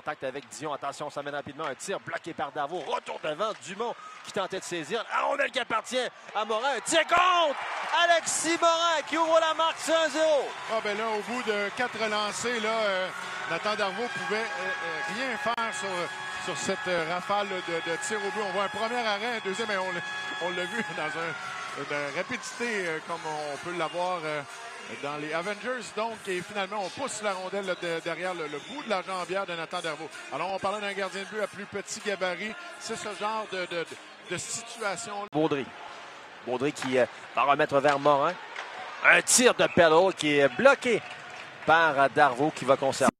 Contact avec Dion. Attention, ça mène rapidement. Un tir bloqué par Darvaux. Retour devant. Dumont qui tentait de saisir. La rondelle qui appartient à Morin. Un tir contre Alexis Morin qui ouvre la marque 1-0. Ah ben là, au bout de 4 lancés, là, Nathan Darvaux pouvait rien faire sur cette rafale de tir au but. On voit un premier arrêt, un deuxième, mais on l'a vu dans une rapidité comme on peut l'avoir dans les Avengers. Donc, et finalement, on pousse la rondelle là, derrière le bout de la jambière de Nathan Darvaux. Alors, on parlait d'un gardien de but à plus petit gabarit. C'est ce genre de situation. Baudry qui va remettre vers Morin. Un tir de Pellerin qui est bloqué par Darvaux qui va conserver.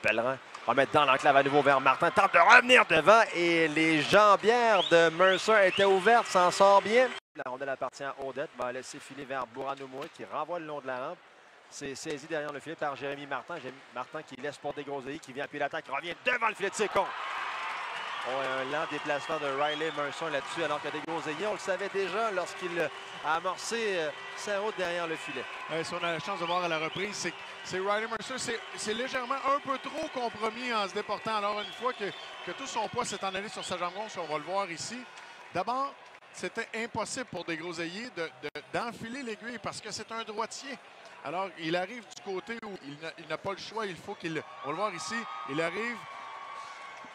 Pellerin remettre dans l'enclave à nouveau vers Martin. Tente de revenir devant et les jambières de Mercer étaient ouvertes. S'en sort bien. La rondelle appartient à Audette. Va laisser filer vers Bourano-Moué qui renvoie le long de la rampe. C'est saisi derrière le filet par Jérémy Martin. Martin qui laisse pour Desgroseilliers qui vient appuyer l'attaque. Revient devant le filet de Sécon. Un lent déplacement de Riley Mercer là-dessus, alors que Desgroseilliers, on le savait déjà lorsqu'il a amorcé sa route derrière le filet. Si on a la chance de voir à la reprise, c'est Riley Mercer, c'est légèrement un peu trop compromis en se déportant. Alors, une fois que tout son poids s'est en allé sur sa jambe gauche, on va le voir ici. D'abord, c'était impossible pour Desgroseilliers d'enfiler l'aiguille parce que c'est un droitier. Alors, il arrive du côté où il n'a pas le choix. Il faut qu'il... On va le voir ici. Il arrive...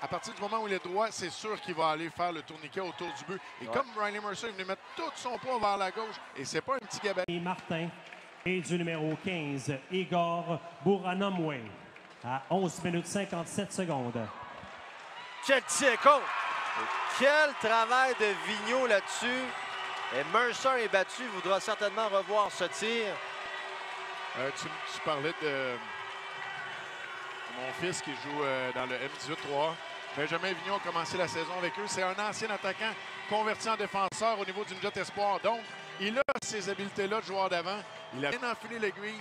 À partir du moment où il est droit, c'est sûr qu'il va aller faire le tourniquet autour du but. Et comme Riley Mercer, il venait mettre tout son poids vers la gauche. Et c'est pas un petit gabarit. Martin et du numéro 15, Igor Bourano-Moué, à 11 minutes 57 secondes. Quel tir contre! Quel travail de Vigneault là-dessus. Et Mercer est battu. Il voudra certainement revoir ce tir. Tu parlais de mon fils qui joue dans le M18-3. Benjamin Vigneault a commencé la saison avec eux. C'est un ancien attaquant converti en défenseur au niveau du Midget Espoir. Donc, il a ces habiletés-là de joueur d'avant. Il a bien enfilé l'aiguille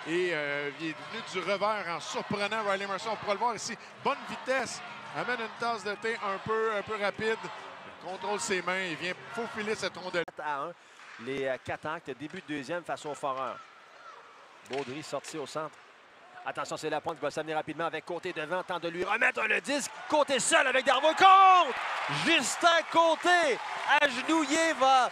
et il est venu du revers en surprenant Riley Mercer. On pourra le voir ici. Bonne vitesse. Amène une tasse de thé un peu rapide. Il contrôle ses mains. Il vient faufiler cette rondelle. À 1, les 4 actes. Début de deuxième face au Foreur. Baudry sorti au centre. Attention, c'est Lapointe qui va s'amener rapidement avec Côté devant. Tente de lui remettre le disque. Côté seul avec Darvaux. Contre! Justin Côté, agenouillé, va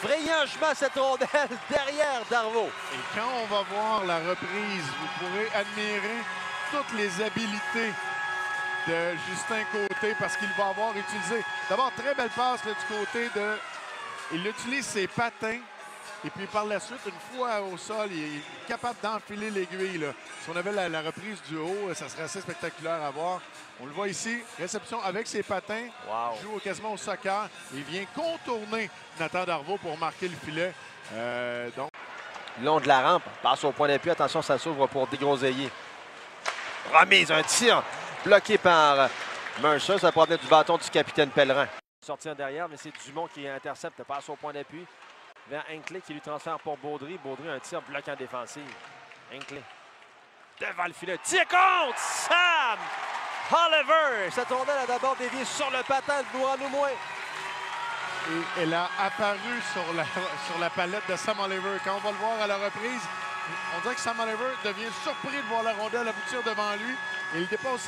frayer un chemin à cette rondelle derrière Darvaux. Et quand on va voir la reprise, vous pourrez admirer toutes les habiletés de Justin Côté parce qu'il va avoir utilisé... D'abord, très belle passe là, du côté de... Il utilise ses patins. Et puis par la suite, une fois au sol, il est capable d'enfiler l'aiguille. Si on avait la reprise du haut, ça serait assez spectaculaire à voir. On le voit ici, réception avec ses patins. Wow. Il joue quasiment au soccer. Il vient contourner Nathan Darvaux pour marquer le filet. Donc... Long de la rampe, passe au point d'appui. Attention, ça s'ouvre pour Desgroseilliers. Remise, un tir bloqué par Mercer. Ça provenait du bâton du capitaine Pellerin. Sorti en derrière, mais c'est Dumont qui intercepte, passe au point d'appui. Vers Hinckley qui lui transfère pour Baudry. Baudry, un tir bloquant défensif. Hinckley. Devant le filet. Tir contre Sam Oliver. Cette rondelle a d'abord dévié sur le patin de Bourano-Moué. Et elle a apparu sur la palette de Sam Oliver. Quand on va le voir à la reprise, on dirait que Sam Oliver devient surpris de voir la rondelle aboutir devant lui. Et il dépose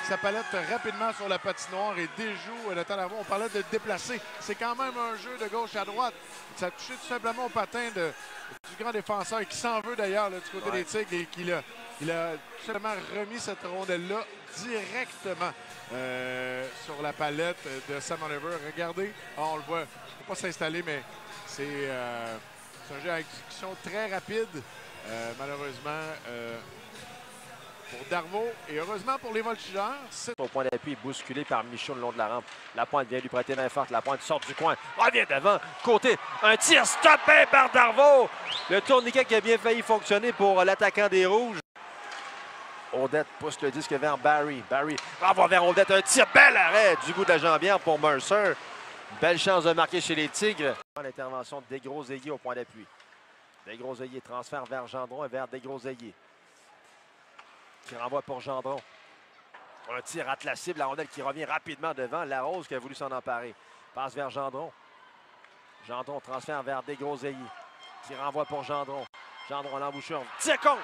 sa palette rapidement sur la patinoire et déjoue Nathan Darvaux. On parlait de déplacer. C'est quand même un jeu de gauche à droite. Ça a touché tout simplement au patin du grand défenseur qui s'en veut d'ailleurs du côté des Tigres et il a tout simplement remis cette rondelle-là directement sur la palette de Sam Oliver. Regardez, on le voit, il ne faut pas s'installer, mais c'est un jeu à exécution très rapide. Malheureusement, pour Darvaux et heureusement pour les voltigeurs. Au point d'appui, bousculé par Michaud le long de la rampe. Lapointe vient lui prêter main forte. Lapointe sort du coin. Revient devant. Côté. Un tir stoppé par Darvaux. Le tourniquet qui a bien failli fonctionner pour l'attaquant des Rouges. Audette pousse le disque vers Barry. Barry renvoie vers Audette. Un tir. Bel arrêt du bout de la jambière pour Mercer. Belle chance de marquer chez les Tigres. L'intervention de Desgroseilliers au point d'appui. Desgroseilliers transfert vers Gendron et vers Desgroseilliers. Qui renvoie pour Gendron. Un tir atlassible, la rondelle qui revient rapidement devant. Larose qui a voulu s'en emparer. Passe vers Gendron. Gendron transfert vers Desgroseilliers. Qui renvoie pour Gendron. Gendron à l'embouchure. Tir contre!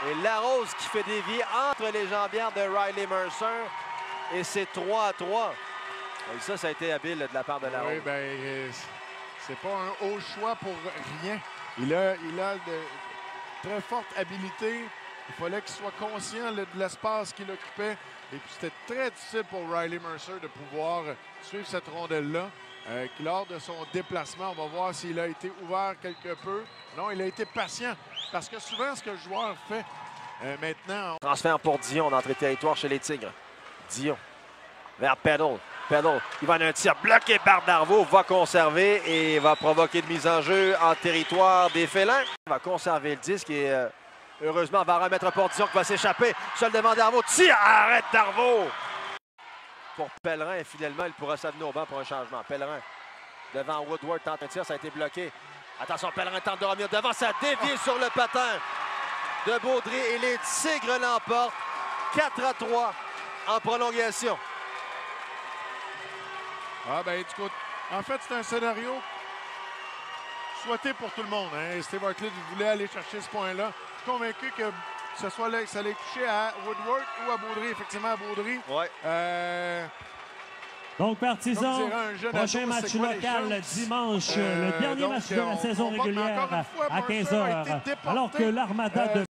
Et Larose qui fait dévier entre les jambières de Riley Mercer. Et c'est 3-3. Et ça a été habile de la part de Larose. Oui, bien, c'est pas un haut choix pour rien. Il a de très fortes habilités. Il fallait qu'il soit conscient de l'espace qu'il occupait. Et puis c'était très difficile pour Riley Mercer de pouvoir suivre cette rondelle-là. Lors de son déplacement, on va voir s'il a été ouvert quelque peu. Non, il a été patient. Parce que souvent, ce que le joueur fait maintenant... Transfert pour Dion d'entrée de territoire chez les Tigres. Dion vers Peddle. Peddle, il va en un tir bloqué par Darvaux, va conserver et va provoquer une mise en jeu en territoire des félins. Il va conserver le disque et heureusement va remettre pour Dion qui va s'échapper. Seul devant Darvaux, tire, arrête Darvaux! Pour Pellerin, finalement, il pourra s'avenir au banc pour un changement. Pellerin devant Woodward tente un tir, ça a été bloqué. Attention, Pellerin tente de revenir devant, ça a dévié sur le patin de Baudry et les Tigres l'emportent 4-3 en prolongation. Ah ben du coup, en fait, c'est un scénario souhaité pour tout le monde. Hein? Steve Hartliff voulait aller chercher ce point-là. Je suis convaincu que ce soit là, que ça allait toucher à Woodward ou à Baudry. Effectivement, à Baudry. Ouais. Donc, partisans, prochain match local dimanche, le dernier match de la saison régulière à 15h. Alors que l'Armada de